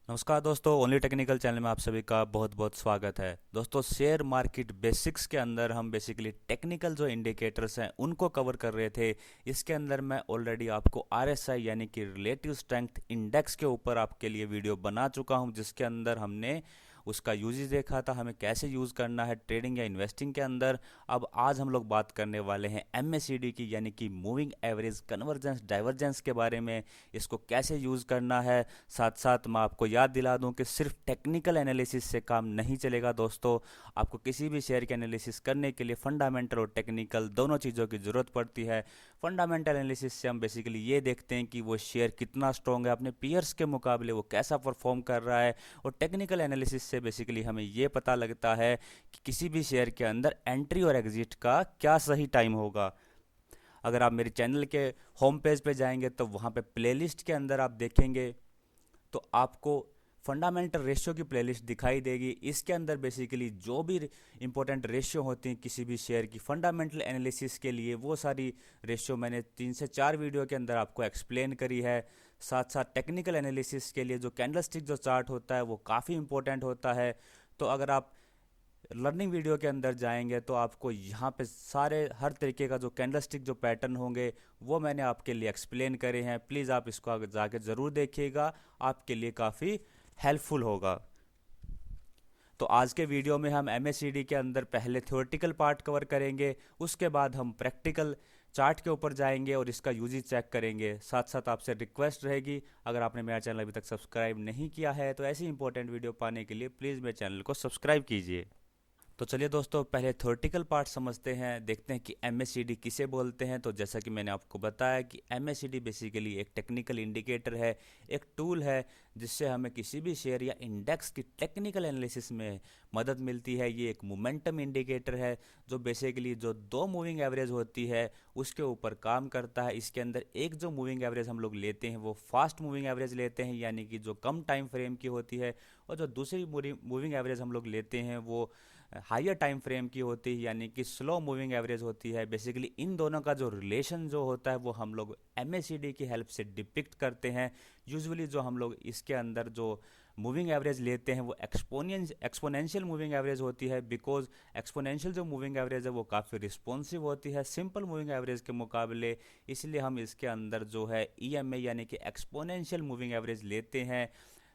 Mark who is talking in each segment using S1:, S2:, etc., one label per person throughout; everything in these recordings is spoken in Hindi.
S1: नमस्कार दोस्तों, ओनली टेक्निकल चैनल में आप सभी का बहुत बहुत स्वागत है। दोस्तों, शेयर मार्केट बेसिक्स के अंदर हम बेसिकली टेक्निकल जो इंडिकेटर्स हैं उनको कवर कर रहे थे। इसके अंदर मैं ऑलरेडी आपको आरएसआई यानी कि रिलेटिव स्ट्रेंथ इंडेक्स के ऊपर आपके लिए वीडियो बना चुका हूं, जिसके अंदर हमने उसका यूजेस देखा था, हमें कैसे यूज़ करना है ट्रेडिंग या इन्वेस्टिंग के अंदर। अब आज हम लोग बात करने वाले हैं एमएसीडी की, यानी कि मूविंग एवरेज कन्वर्जेंस डाइवर्जेंस के बारे में। इसको कैसे यूज़ करना है, साथ साथ मैं आपको याद दिला दूं कि सिर्फ टेक्निकल एनालिसिस से काम नहीं चलेगा दोस्तों। आपको किसी भी शेयर के एनालिसिस करने के लिए फंडामेंटल और टेक्निकल दोनों चीज़ों की ज़रूरत पड़ती है। फंडामेंटल एनालिसिस से हम बेसिकली ये देखते हैं कि वो शेयर कितना स्ट्रॉन्ग है, अपने पीयर्स के मुकाबले वो कैसा परफॉर्म कर रहा है। और टेक्निकल एनालिसिस से बेसिकली हमें ये पता लगता है कि किसी भी शेयर के अंदर एंट्री और एग्जिट का क्या सही टाइम होगा। अगर आप मेरे चैनल के होम पेज पे जाएंगे तो वहाँ पे प्लेलिस्ट के अंदर आप देखेंगे तो आपको फंडामेंटल रेशियो की प्लेलिस्ट दिखाई देगी। इसके अंदर बेसिकली जो भी इंपॉर्टेंट रेशियो होती हैं किसी भी शेयर की फंडामेंटल एनालिसिस के लिए, वो सारी रेशियो मैंने 3 से 4 वीडियो के अंदर आपको एक्सप्लेन करी है। साथ साथ टेक्निकल एनालिसिस के लिए जो कैंडलस्टिक जो चार्ट होता है वो काफ़ी इंपॉर्टेंट होता है। तो अगर आप लर्निंग वीडियो के अंदर जाएंगे तो आपको यहाँ पे सारे हर तरीके का जो कैंडलस्टिक जो पैटर्न होंगे वो मैंने आपके लिए एक्सप्लेन करे हैं। प्लीज़ आप इसको आगे जाके ज़रूर देखिएगा, आपके लिए काफ़ी हेल्पफुल होगा। तो आज के वीडियो में हम एमएससीडी के अंदर पहले थ्योरेटिकल पार्ट कवर करेंगे, उसके बाद हम प्रैक्टिकल चार्ट के ऊपर जाएंगे और इसका यूजेस चेक करेंगे। साथ साथ आपसे रिक्वेस्ट रहेगी, अगर आपने मेरा चैनल अभी तक सब्सक्राइब नहीं किया है तो ऐसी इंपॉर्टेंट वीडियो पाने के लिए प्लीज़ मेरे चैनल को सब्सक्राइब कीजिए। तो चलिए दोस्तों, पहले थ्योरेटिकल पार्ट समझते हैं, देखते हैं कि एमएससीडी किसे बोलते हैं। तो जैसा कि मैंने आपको बताया कि एमएससीडी बेसिकली एक टेक्निकल इंडिकेटर है, एक टूल है जिससे हमें किसी भी शेयर या इंडेक्स की टेक्निकल एनालिसिस में मदद मिलती है। ये एक मोमेंटम इंडिकेटर है जो बेसिकली जो दो मूविंग एवरेज होती है उसके ऊपर काम करता है। इसके अंदर एक जो मूविंग एवरेज हम लोग लेते हैं वो फास्ट मूविंग एवरेज लेते हैं, यानी कि जो कम टाइम फ्रेम की होती है, और जो दूसरी मूविंग एवरेज हम लोग लेते हैं वो हायर टाइम फ्रेम की होती है, यानी कि स्लो मूविंग एवरेज होती है। बेसिकली इन दोनों का जो रिलेशन जो होता है वो हम लोग एमएसीडी की हेल्प से डिपिक्ट करते हैं। यूजुअली जो हम लोग इसके अंदर जो मूविंग एवरेज लेते हैं वो एक्सपोनेंशियल मूविंग एवरेज होती है, बिकॉज एक्सपोनेंशियल जो मूविंग एवरेज है वो काफ़ी रिस्पॉन्सिव होती है सिंपल मूविंग एवरेज के मुकाबले। इसलिए हम इसके अंदर जो है ईएमए यानी कि एक्सपोनेंशियल मूविंग एवरेज लेते हैं।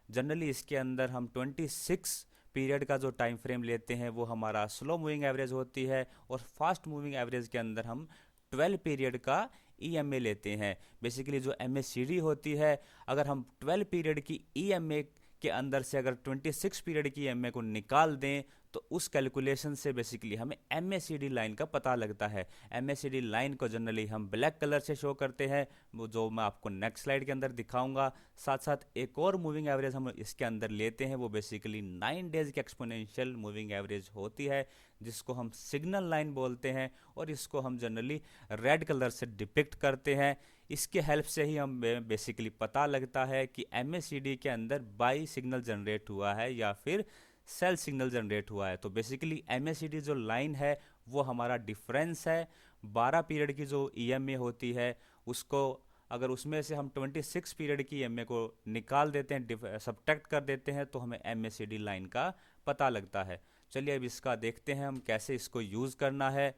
S1: जनरली इसके अंदर हम 26 पीरियड का जो टाइम फ्रेम लेते हैं वो हमारा स्लो मूविंग एवरेज होती है, और फास्ट मूविंग एवरेज के अंदर हम 12 पीरियड का ईएमए लेते हैं। बेसिकली जो एमएससीडी होती है, अगर हम 12 पीरियड की ईएमए के अंदर से अगर 26 पीरियड की ईएमए को निकाल दें तो उस कैलकुलेशन से बेसिकली हमें एमएससीडी लाइन का पता लगता है। एमएससीडी लाइन को जनरली हम ब्लैक कलर से शो करते हैं, वो जो मैं आपको नेक्स्ट स्लाइड के अंदर दिखाऊंगा। साथ साथ एक और मूविंग एवरेज हम इसके अंदर लेते हैं, वो बेसिकली 9 डेज की एक्सपोनेंशियल मूविंग एवरेज होती है जिसको हम सिग्नल लाइन बोलते हैं, और इसको हम जनरली रेड कलर से डिपिक्ट करते हैं। इसके हेल्प से ही हम बेसिकली पता लगता है कि एमएससीडी के अंदर बाई सिग्नल जनरेट हुआ है या फिर सेल सिग्नल जनरेट हुआ है। तो बेसिकली एमएससीडी जो लाइन है वो हमारा डिफरेंस है। 12 पीरियड की जो ईएमए होती है उसको अगर उसमें से हम 26 पीरियड की ईएमए को निकाल देते हैं, सब्ट्रैक्ट कर देते हैं, तो हमें एमएससीडी लाइन का पता लगता है। चलिए अब इसका देखते हैं हम कैसे इसको यूज़ करना है।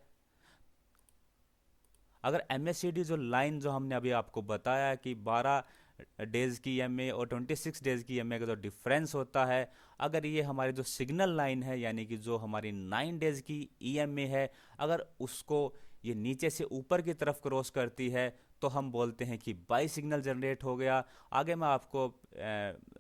S1: अगर एमएससीडी जो लाइन जो हमने अभी आपको बताया कि 12 डेज़ की ईएमए और 26 डेज़ की ईएमए का जो डिफरेंस होता है, अगर ये हमारी जो सिग्नल लाइन है यानी कि जो हमारी 9 डेज़ की ईएमए है, अगर उसको ये नीचे से ऊपर की तरफ क्रॉस करती है तो हम बोलते हैं कि बाई सिग्नल जनरेट हो गया। आगे मैं आपको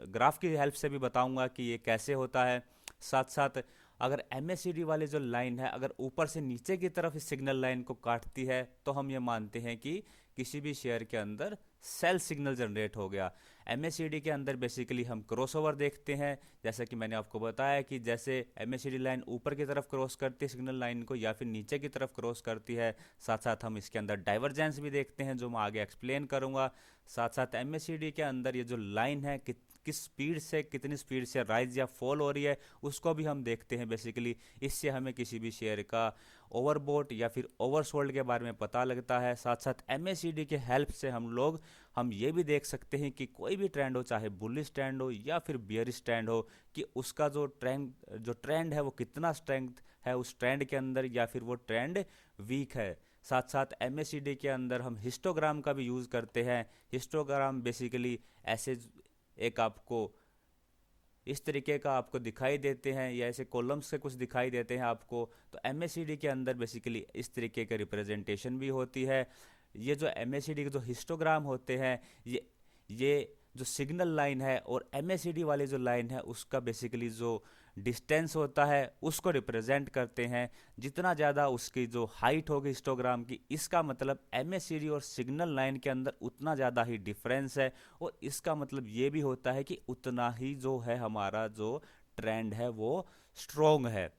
S1: ग्राफ की हेल्प से भी बताऊंगा कि ये कैसे होता है। साथ साथ अगर एमएससीडी वाली जो लाइन है अगर ऊपर से नीचे की तरफ इस सिग्नल लाइन को काटती है तो हम ये मानते हैं कि किसी भी शेयर के अंदर सेल सिग्नल जनरेट हो गया। एमएससीडी के अंदर बेसिकली हम क्रॉसओवर देखते हैं, जैसा कि मैंने आपको बताया कि जैसे एमएससीडी लाइन ऊपर की तरफ क्रॉस करती है सिग्नल लाइन को या फिर नीचे की तरफ क्रॉस करती है। साथ साथ हम इसके अंदर डाइवर्जेंस भी देखते हैं जो मैं आगे एक्सप्लेन करूंगा। साथ साथ एमएससीडी के अंदर ये जो लाइन है कि किस स्पीड से, कितनी स्पीड से राइज या फॉल हो रही है, उसको भी हम देखते हैं बेसिकली। इससे हमें किसी भी शेयर का ओवरबॉट या फिर ओवरसोल्ड के बारे में पता लगता है। साथ साथ MACD के हेल्प से हम ये भी देख सकते हैं कि कोई भी ट्रेंड हो, चाहे बुलिश ट्रेंड हो या फिर बियरिश ट्रेंड हो, कि उसका जो ट्रेंड है वो कितना स्ट्रेंथ है उस ट्रेंड के अंदर, या फिर वो ट्रेंड वीक है। साथ साथ MACD के अंदर हम हिस्टोग्राम का भी यूज़ करते हैं। हिस्टोग्राम बेसिकली ऐसे एक आपको इस तरीके का आपको दिखाई देते हैं, या ऐसे कॉलम्स से कुछ दिखाई देते हैं आपको। तो MACD के अंदर बेसिकली इस तरीके के रिप्रेजेंटेशन भी होती है। ये जो MACD के जो हिस्टोग्राम होते हैं, ये जो सिग्नल लाइन है और MACD वाली जो लाइन है उसका बेसिकली जो डिस्टेंस होता है उसको रिप्रेजेंट करते हैं। जितना ज़्यादा उसकी जो हाइट होगी हिस्टोग्राम की, इसका मतलब MACD और सिग्नल लाइन के अंदर उतना ज़्यादा ही डिफरेंस है, और इसका मतलब ये भी होता है कि उतना ही जो है हमारा जो ट्रेंड है वो स्ट्रोंग है।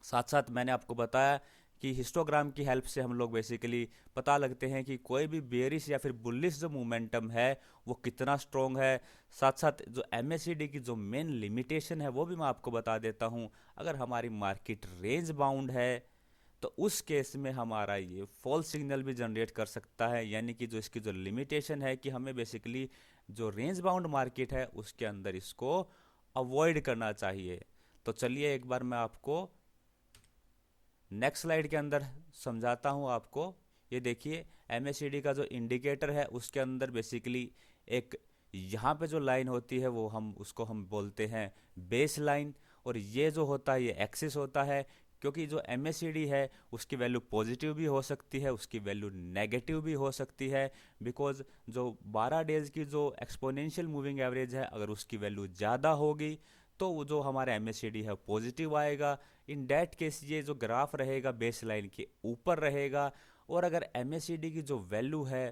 S1: साथ साथ मैंने आपको बताया कि हिस्टोग्राम की हेल्प से हम लोग बेसिकली पता लगते हैं कि कोई भी बेरिश या फिर बुलिश जो मोमेंटम है वो कितना स्ट्रोंग है। साथ साथ जो MACD की जो मेन लिमिटेशन है वो भी मैं आपको बता देता हूँ। अगर हमारी मार्केट रेंज बाउंड है तो उस केस में हमारा ये फॉल सिग्नल भी जनरेट कर सकता है, यानी कि जो इसकी जो लिमिटेशन है कि हमें बेसिकली जो रेंज बाउंड मार्केट है उसके अंदर इसको अवॉइड करना चाहिए। तो चलिए एक बार मैं आपको नेक्स्ट स्लाइड के अंदर समझाता हूँ आपको। ये देखिए MACD का जो इंडिकेटर है उसके अंदर बेसिकली एक यहाँ पे जो लाइन होती है वो हम बोलते हैं बेस लाइन, और ये जो होता है ये एक्सिस होता है। क्योंकि जो MACD है उसकी वैल्यू पॉजिटिव भी हो सकती है, उसकी वैल्यू नेगेटिव भी हो सकती है, बिकॉज जो 12 डेज की जो एक्सपोनेंशियल मूविंग एवरेज है अगर उसकी वैल्यू ज़्यादा होगी तो वो जो हमारा MACD है पॉजिटिव आएगा। इन डैट केस ये जो ग्राफ रहेगा बेस लाइन के ऊपर रहेगा, और अगर MACD की जो वैल्यू है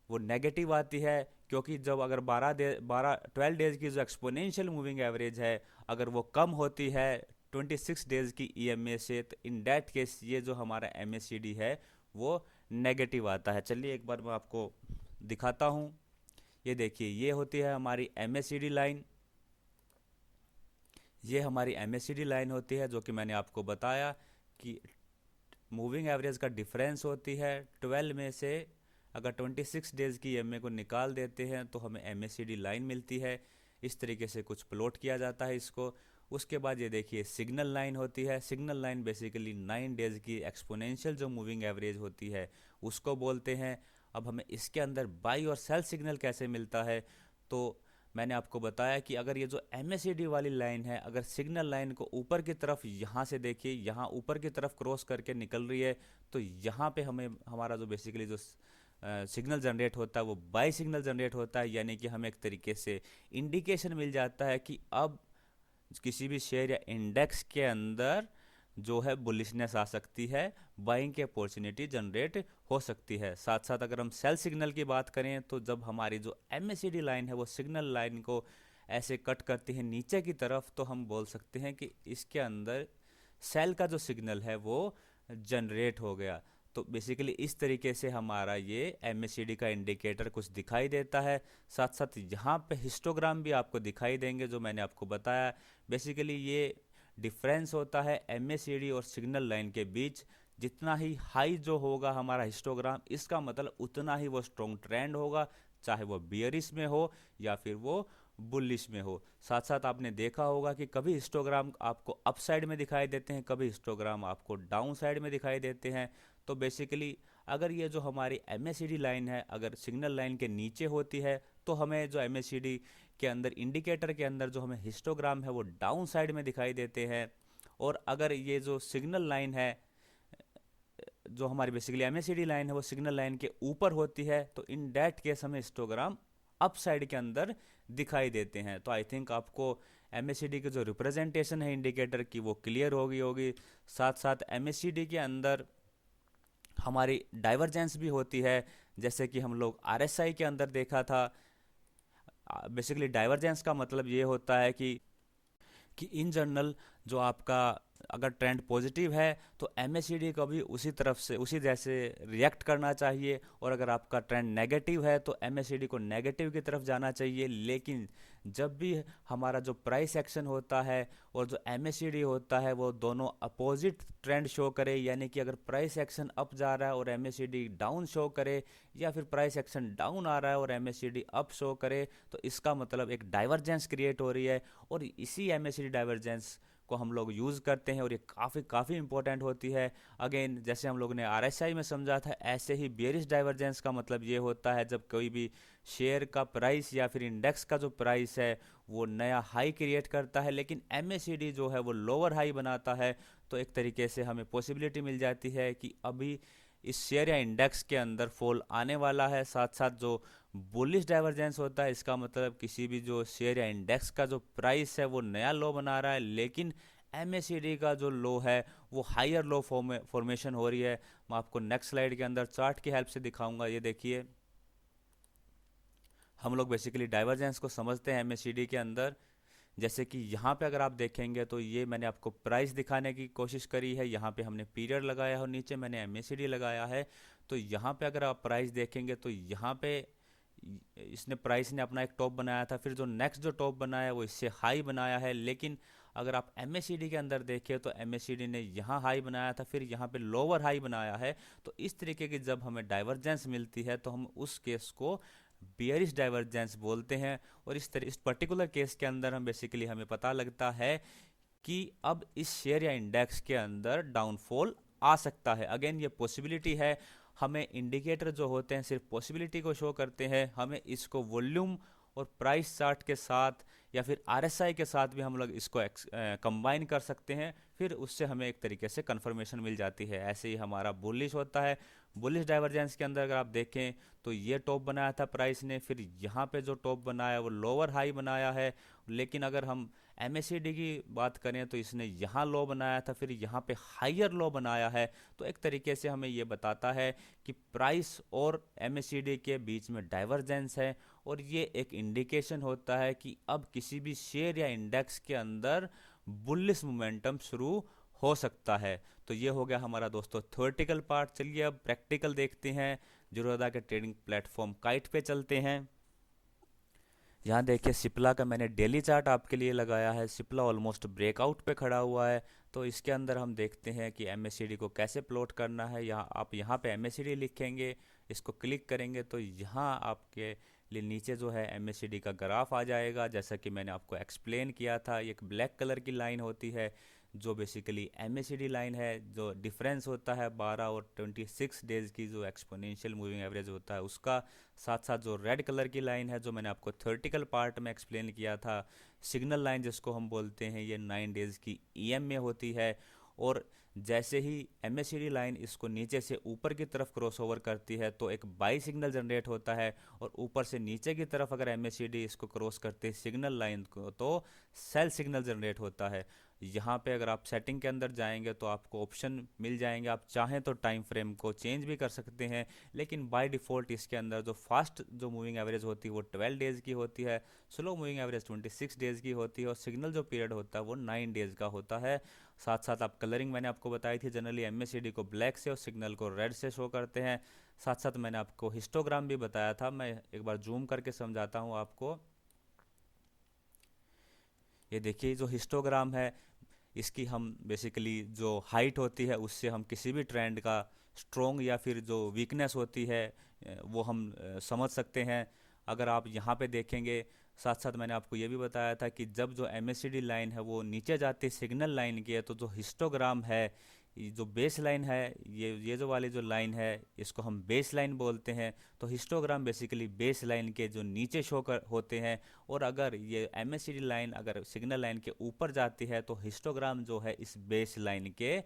S1: वो नेगेटिव आती है, क्योंकि जब अगर 12 डेज की जो एक्सपोनेंशियल मूविंग एवरेज है अगर वो कम होती है 26 डेज की EMA से, तो इन डैट केस ये जो हमारा MACD है वो नेगेटिव आता है। चलिए एक बार मैं आपको दिखाता हूँ। ये देखिए ये होती है हमारी MACD लाइन, ये हमारी MACD लाइन होती है जो कि मैंने आपको बताया कि मूविंग एवरेज का डिफरेंस होती है 12 में से। अगर 26 डेज़ की EMA को निकाल देते हैं तो हमें MACD लाइन मिलती है। इस तरीके से कुछ प्लॉट किया जाता है इसको। उसके बाद ये देखिए सिग्नल लाइन होती है। सिग्नल लाइन बेसिकली 9 डेज़ की एक्सपोनेंशियल जो मूविंग एवरेज होती है उसको बोलते हैं। अब हमें इसके अंदर बाई और सेल सिग्नल कैसे मिलता है, तो मैंने आपको बताया कि अगर ये जो MACD वाली लाइन है अगर सिग्नल लाइन को ऊपर की तरफ यहाँ से देखिए, यहाँ ऊपर की तरफ क्रॉस करके निकल रही है, तो यहाँ पे हमें हमारा जो बेसिकली जो सिग्नल जनरेट होता है वो बाई सिग्नल जनरेट होता है, यानी कि हमें एक तरीके से इंडिकेशन मिल जाता है कि अब किसी भी शेयर या इंडेक्स के अंदर जो है बुलिशनेस आ सकती है, बाइंग की अपॉर्चुनिटी जनरेट हो सकती है। साथ साथ अगर हम सेल सिग्नल की बात करें तो जब हमारी जो MACD लाइन है वो सिग्नल लाइन को ऐसे कट करती है नीचे की तरफ, तो हम बोल सकते हैं कि इसके अंदर सेल का जो सिग्नल है वो जनरेट हो गया। तो बेसिकली इस तरीके से हमारा ये MACD का इंडिकेटर कुछ दिखाई देता है। साथ साथ यहाँ पे हिस्टोग्राम भी आपको दिखाई देंगे जो मैंने आपको बताया। बेसिकली ये डिफरेंस होता है MACD और सिग्नल लाइन के बीच। जितना ही हाई जो होगा हमारा हिस्टोग्राम, इसका मतलब उतना ही वो स्ट्रॉन्ग ट्रेंड होगा, चाहे वो बियरिश में हो या फिर वो बुलिश में हो। साथ साथ आपने देखा होगा कि कभी हिस्टोग्राम आपको अप साइड में दिखाई देते हैं, कभी हिस्टोग्राम आपको डाउन साइड में दिखाई देते हैं। तो बेसिकली अगर ये जो हमारी MACD लाइन है अगर सिग्नल लाइन के नीचे होती है तो हमें जो MACD के अंदर इंडिकेटर के अंदर जो हमें हिस्टोग्राम है वो डाउन साइड में दिखाई देते हैं। और अगर ये जो सिग्नल लाइन है जो हमारी बेसिकली MACD लाइन है वो सिग्नल लाइन के ऊपर होती है, तो इन डैट केस हमें हिस्टोग्राम अप साइड के अंदर दिखाई देते हैं। तो आई थिंक आपको MACD की जो रिप्रेजेंटेशन है इंडिकेटर की वो क्लियर होगी। साथ साथ MACD के अंदर हमारी डाइवर्जेंस भी होती है, जैसे कि हम लोग RSI के अंदर देखा था। बेसिकली डाइवर्जेंस का मतलब ये होता है कि इन जनरल जो आपका अगर ट्रेंड पॉजिटिव है तो एमएसीडी को भी उसी तरफ से उसी जैसे रिएक्ट करना चाहिए, और अगर आपका ट्रेंड नेगेटिव है तो एमएसीडी को नेगेटिव की तरफ जाना चाहिए। लेकिन जब भी हमारा जो प्राइस एक्शन होता है और जो एमएसीडी होता है वो दोनों अपोजिट ट्रेंड शो करे, यानी कि अगर प्राइस एक्शन अप जा रहा है और एमएसीडी डाउन शो करे, या फिर प्राइस एक्शन डाउन आ रहा है और एमएसीडी अप शो करे, तो इसका मतलब एक डाइवर्जेंस क्रिएट हो रही है। और इसी एमएसीडी डाइवर्जेंस को हम लोग यूज़ करते हैं और ये काफ़ी इंपॉर्टेंट होती है। अगेन जैसे हम लोग ने आरएसआई में समझा था, ऐसे ही बेयरिश डाइवर्जेंस का मतलब ये होता है जब कोई भी शेयर का प्राइस या फिर इंडेक्स का जो प्राइस है वो नया हाई क्रिएट करता है, लेकिन एमएसीडी जो है वो लोअर हाई बनाता है। तो एक तरीके से हमें पॉसिबिलिटी मिल जाती है कि अभी इस शेयर या इंडेक्स के अंदर फॉल आने वाला है। साथ साथ जो बुलिश डाइवर्जेंस होता है, इसका मतलब किसी भी जो शेयर या इंडेक्स का जो प्राइस है वो नया लो बना रहा है, लेकिन एमएसीडी का जो लो है वो हायर लो फॉर्मेशन हो रही है। मैं आपको नेक्स्ट स्लाइड के अंदर चार्ट की हेल्प से दिखाऊंगा। ये देखिए, हम लोग बेसिकली डाइवर्जेंस को समझते हैं एमएसीडी के अंदर। जैसे कि यहाँ पे अगर आप देखेंगे तो ये मैंने आपको प्राइस दिखाने की कोशिश करी है, यहाँ पे हमने पीरियड लगाया है और नीचे मैंने एमएसीडी लगाया है। तो यहाँ पे अगर आप प्राइस देखेंगे तो यहाँ पे इसने प्राइस ने अपना एक टॉप बनाया था, फिर जो नेक्स्ट जो टॉप बनाया वो इससे हाई बनाया है। लेकिन अगर आप एमएसीडी के अंदर देखें तो एमएसीडी ने यहाँ हाई बनाया था, फिर यहाँ पे लोअर हाई बनाया है। तो इस तरीके की जब हमें डाइवर्जेंस मिलती है तो हम उस केस को बियरिश डाइवर्जेंस बोलते हैं। और इस पर्टिकुलर केस के अंदर हम बेसिकली हमें पता लगता है कि अब इस शेयर या इंडेक्स के अंदर डाउनफॉल आ सकता है। अगेन ये पॉसिबिलिटी है, हमें इंडिकेटर जो होते हैं सिर्फ पॉसिबिलिटी को शो करते हैं, हमें इसको वॉल्यूम और प्राइस चार्ट के साथ या फिर आरएसआई के साथ भी हम लोग इसको कंबाइन कर सकते हैं, फिर उससे हमें एक तरीके से कंफर्मेशन मिल जाती है। ऐसे ही हमारा बुलिश होता है। बुलिश डाइवर्जेंस के अंदर अगर आप देखें तो ये टॉप बनाया था प्राइस ने, फिर यहाँ पे जो टॉप बनाया वो लोअर हाई बनाया है। लेकिन अगर हम एमएसीडी की बात करें तो इसने यहाँ लो बनाया था, फिर यहाँ पे हायर लो बनाया है। तो एक तरीके से हमें ये बताता है कि प्राइस और एमएसीडी के बीच में डाइवर्जेंस है, और ये एक इंडिकेशन होता है कि अब किसी भी शेयर या इंडेक्स के अंदर बुलिश मोमेंटम शुरू हो सकता है। तो ये हो गया हमारा दोस्तों थ्योरेटिकल पार्ट। चलिए अब प्रैक्टिकल देखते हैं। ज़ीरोधा के ट्रेडिंग प्लेटफॉर्म काइट पे चलते हैं। यहाँ देखिए सिप्ला का मैंने डेली चार्ट आपके लिए लगाया है। सिप्ला ऑलमोस्ट ब्रेकआउट पे खड़ा हुआ है। तो इसके अंदर हम देखते हैं कि एमएसीडी को कैसे प्लॉट करना है। यहाँ पे एमएसीडी लिखेंगे, इसको क्लिक करेंगे तो यहाँ आपके लिए नीचे जो है एमएसीडी का ग्राफ आ जाएगा। जैसा कि मैंने आपको एक्सप्लेन किया था, एक ब्लैक कलर की लाइन होती है जो बेसिकली एमएसीडी लाइन है। जो डिफरेंस होता है 12 और 26 डेज की जो एक्सपोनेंशियल मूविंग एवरेज होता है उसका। साथ साथ जो रेड कलर की लाइन है जो मैंने आपको थ्योरेटिकल पार्ट में एक्सप्लेन किया था, सिग्नल लाइन जिसको हम बोलते हैं, ये 9 डेज की ईएम में होती है। और जैसे ही एमएसीडी लाइन इसको नीचे से ऊपर की तरफ क्रॉस ओवर करती है तो एक बाई सिग्नल जनरेट होता है, और ऊपर से नीचे की तरफ अगर एमएसीडी इसको क्रॉस करते है सिग्नल लाइन को तो सेल सिग्नल जनरेट होता है। यहाँ पे अगर आप सेटिंग के अंदर जाएंगे तो आपको ऑप्शन मिल जाएंगे, आप चाहें तो टाइम फ्रेम को चेंज भी कर सकते हैं। लेकिन बाय डिफ़ॉल्ट इसके अंदर जो फास्ट जो मूविंग एवरेज होती है वो 12 डेज़ की होती है, स्लो मूविंग एवरेज 26 डेज़ की होती है, और सिग्नल जो पीरियड होता है वो 9 डेज़ का होता है। साथ साथ आप कलरिंग मैंने आपको बताई थी, जनरली एमएसीडी को ब्लैक से और सिग्नल को रेड से शो करते हैं। साथ साथ मैंने आपको हिस्टोग्राम भी बताया था, मैं एक बार जूम करके समझाता हूँ आपको। ये देखिए जो हिस्टोग्राम है, इसकी हम बेसिकली जो हाइट होती है उससे हम किसी भी ट्रेंड का स्ट्रोंग या फिर जो वीकनेस होती है वो हम समझ सकते हैं। अगर आप यहाँ पे देखेंगे, साथ साथ मैंने आपको ये भी बताया था कि जब जो एमएसीडी लाइन है वो नीचे जाती है सिग्नल लाइन की है, तो जो हिस्टोग्राम है, ये जो बेस लाइन है, ये जो वाली जो लाइन है इसको हम बेस लाइन बोलते हैं। तो हिस्टोग्राम बेसिकली बेस लाइन के जो नीचे शो कर होते हैं, और अगर ये एमएसीडी लाइन अगर सिग्नल लाइन के ऊपर जाती है तो हिस्टोग्राम जो है इस बेस लाइन के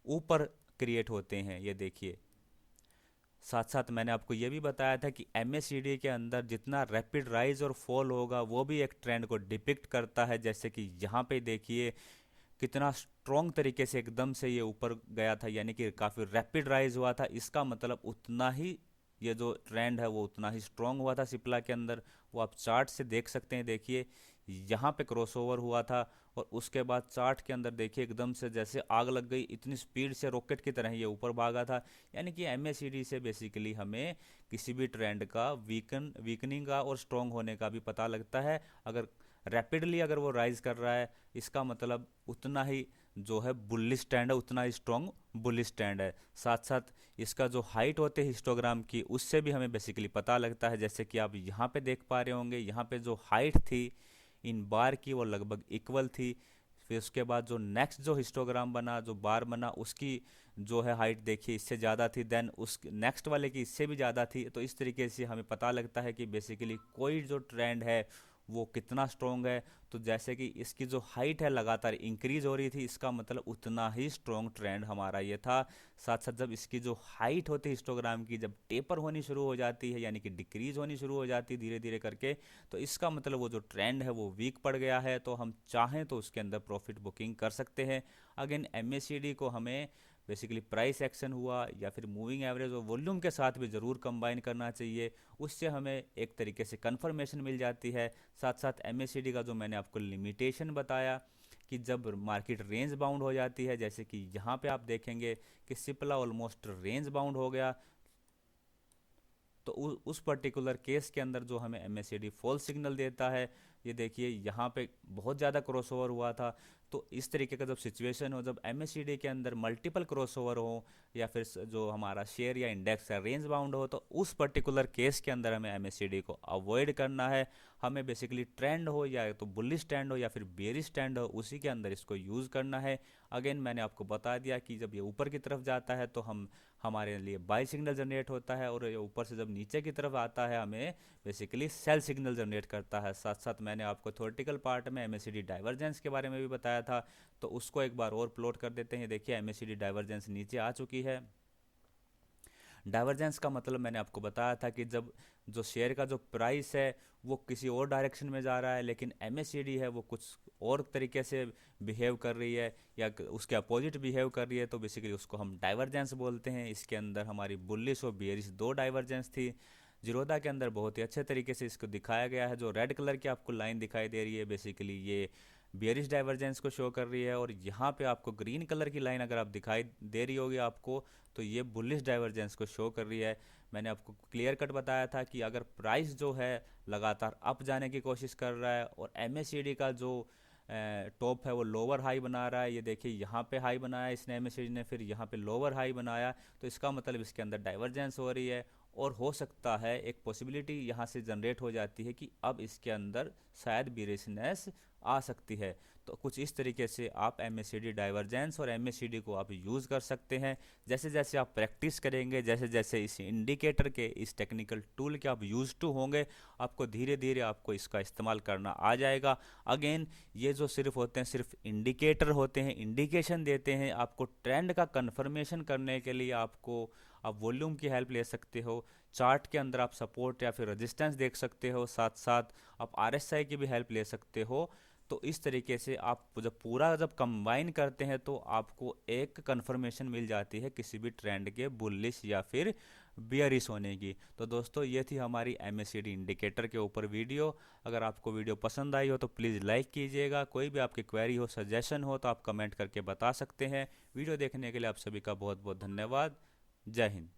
S1: ऊपर क्रिएट होते हैं। ये देखिए, साथ साथ मैंने आपको ये भी बताया था कि एमएसीडी के अंदर जितना रैपिड राइज और फॉल होगा वो भी एक ट्रेंड को डिपिक्ट करता है। जैसे कि यहाँ पे देखिए कितना स्ट्रॉन्ग तरीके से एकदम से ये ऊपर गया था, यानी कि काफ़ी रैपिड राइज हुआ था। इसका मतलब उतना ही ये जो ट्रेंड है वो उतना ही स्ट्रांग हुआ था सिप्ला के अंदर। वो आप चार्ट से देख सकते हैं, देखिए यहाँ पे क्रॉसओवर हुआ था और उसके बाद चार्ट के अंदर देखिए एकदम से जैसे आग लग गई, इतनी स्पीड से रॉकेट की तरह ये ऊपर भागा था। यानी कि एमएसीडी से बेसिकली हमें किसी भी ट्रेंड का वीकनिंग का और स्ट्रांग होने का भी पता लगता है। अगर रैपिडली अगर वो राइज कर रहा है, इसका मतलब उतना ही जो है बुलिश स्टैंड है, उतना ही स्ट्रॉन्ग बुलिश स्टैंड है। साथ साथ इसका जो हाइट होते है हिस्टोग्राम की, उससे भी हमें बेसिकली पता लगता है। जैसे कि आप यहाँ पे देख पा रहे होंगे, यहाँ पे जो हाइट थी इन बार की वो लगभग इक्वल थी। फिर उसके बाद जो नेक्स्ट जो हिस्टोग्राम बना, जो बार बना, उसकी जो है हाइट देखिए इससे ज़्यादा थी, देन उस नेक्स्ट वाले की इससे भी ज़्यादा थी। तो इस तरीके से हमें पता लगता है कि बेसिकली कोई जो ट्रेंड है वो कितना स्ट्रॉन्ग है। तो जैसे कि इसकी जो हाइट है लगातार इंक्रीज हो रही थी, इसका मतलब उतना ही स्ट्रॉन्ग ट्रेंड हमारा ये था। साथ साथ जब इसकी जो हाइट होती है हिस्टोग्राम की, जब टेपर होनी शुरू हो जाती है, यानी कि डिक्रीज होनी शुरू हो जाती है धीरे धीरे करके, तो इसका मतलब वो जो ट्रेंड है वो वीक पड़ गया है। तो हम चाहें तो उसके अंदर प्रॉफिट बुकिंग कर सकते हैं। अगेन एमएसीडी को हमें बेसिकली प्राइस एक्शन हुआ या फिर मूविंग एवरेज और वॉल्यूम के साथ भी ज़रूर कंबाइन करना चाहिए। उससे हमें एक तरीके से कंफर्मेशन मिल जाती है। साथ साथ एमएसीडी का जो मैंने आपको लिमिटेशन बताया कि जब मार्केट रेंज बाउंड हो जाती है, जैसे कि यहाँ पे आप देखेंगे कि सिप्ला ऑलमोस्ट रेंज बाउंड हो गया, तो उस पर्टिकुलर केस के अंदर जो हमें एमएसीडी फॉल्स सिग्नल देता है। ये देखिए यहाँ पे बहुत ज़्यादा क्रॉसओवर हुआ था। तो इस तरीके का जब सिचुएशन हो, जब एमएसीडी के अंदर मल्टीपल क्रॉसओवर हो या फिर जो हमारा शेयर या इंडेक्स है रेंज बाउंड हो, तो उस पर्टिकुलर केस के अंदर हमें एमएसीडी को अवॉइड करना है। हमें बेसिकली ट्रेंड हो या तो बुलिश ट्रेंड हो या फिर बेरिश ट्रेंड हो, उसी के अंदर इसको यूज़ करना है। अगेन मैंने आपको बता दिया कि जब ये ऊपर की तरफ जाता है तो हमारे लिए बाय सिग्नल जनरेट होता है, और ये ऊपर से जब नीचे की तरफ आता है हमें बेसिकली सेल सिग्नल जनरेट करता है। साथ साथ मैंने आपको थ्योरेटिकल पार्ट में एमएसीडी डाइवर्जेंस के बारे में भी बताया था, तो उसको एक बार और प्लॉट कर देते हैं। देखिए एमएसीडी डाइवर्जेंस नीचे आ चुकी है। डाइवर्जेंस का मतलब मैंने आपको बताया था कि जब जो शेयर का जो प्राइस है वो किसी और डायरेक्शन में जा रहा है, लेकिन एमएसीडी है वो कुछ और तरीके से बिहेव कर रही है या उसके अपोजिट बिहेव कर रही है, तो बेसिकली उसको हम डाइवर्जेंस बोलते हैं। इसके अंदर हमारी बुलिश और बियरिश दो डाइवर्जेंस थी। जीरोधा के अंदर बहुत ही अच्छे तरीके से इसको दिखाया गया है। जो रेड कलर की आपको लाइन दिखाई दे रही है बेसिकली ये बियरिश डाइवर्जेंस को शो कर रही है, और यहाँ पे आपको ग्रीन कलर की लाइन अगर आप दिखाई दे रही होगी आपको, तो ये बुलिश डाइवर्जेंस को शो कर रही है। मैंने आपको क्लियर कट बताया था कि अगर प्राइस जो है लगातार अप जाने की कोशिश कर रहा है और एमएसीडी का जो टॉप है वो लोअर हाई बना रहा है, ये देखिए यहाँ पे हाई बनाया इसने एमएसीडी ने, फिर यहाँ पे लोअर हाई बनाया, तो इसका मतलब इसके अंदर डाइवर्जेंस हो रही है। और हो सकता है एक पॉसिबिलिटी यहाँ से जनरेट हो जाती है कि अब इसके अंदर शायद बियरिशनेस आ सकती है। तो कुछ इस तरीके से आप एमएसीडी डाइवर्जेंस और एमएसीडी को आप यूज़ कर सकते हैं। जैसे जैसे आप प्रैक्टिस करेंगे, जैसे जैसे इस इंडिकेटर के, इस टेक्निकल टूल के आप यूज टू होंगे, आपको धीरे धीरे आपको इसका इस्तेमाल करना आ जाएगा। अगेन ये जो सिर्फ होते हैं सिर्फ इंडिकेटर होते हैं, इंडिकेशन देते हैं। आपको ट्रेंड का कंफर्मेशन करने के लिए आपको आप वॉल्यूम की हेल्प ले सकते हो, चार्ट के अंदर आप सपोर्ट या फिर रेजिस्टेंस देख सकते हो, साथ साथ आप आरएसआई की भी हेल्प ले सकते हो। तो इस तरीके से आप जब कंबाइन करते हैं तो आपको एक कंफर्मेशन मिल जाती है किसी भी ट्रेंड के बुलिश या फिर बियरिश होने की। तो दोस्तों ये थी हमारी एमएसीडी इंडिकेटर के ऊपर वीडियो। अगर आपको वीडियो पसंद आई हो तो प्लीज़ लाइक कीजिएगा। कोई भी आपकी क्वेरी हो, सजेशन हो तो आप कमेंट करके बता सकते हैं। वीडियो देखने के लिए आप सभी का बहुत बहुत धन्यवाद। जय हिंद।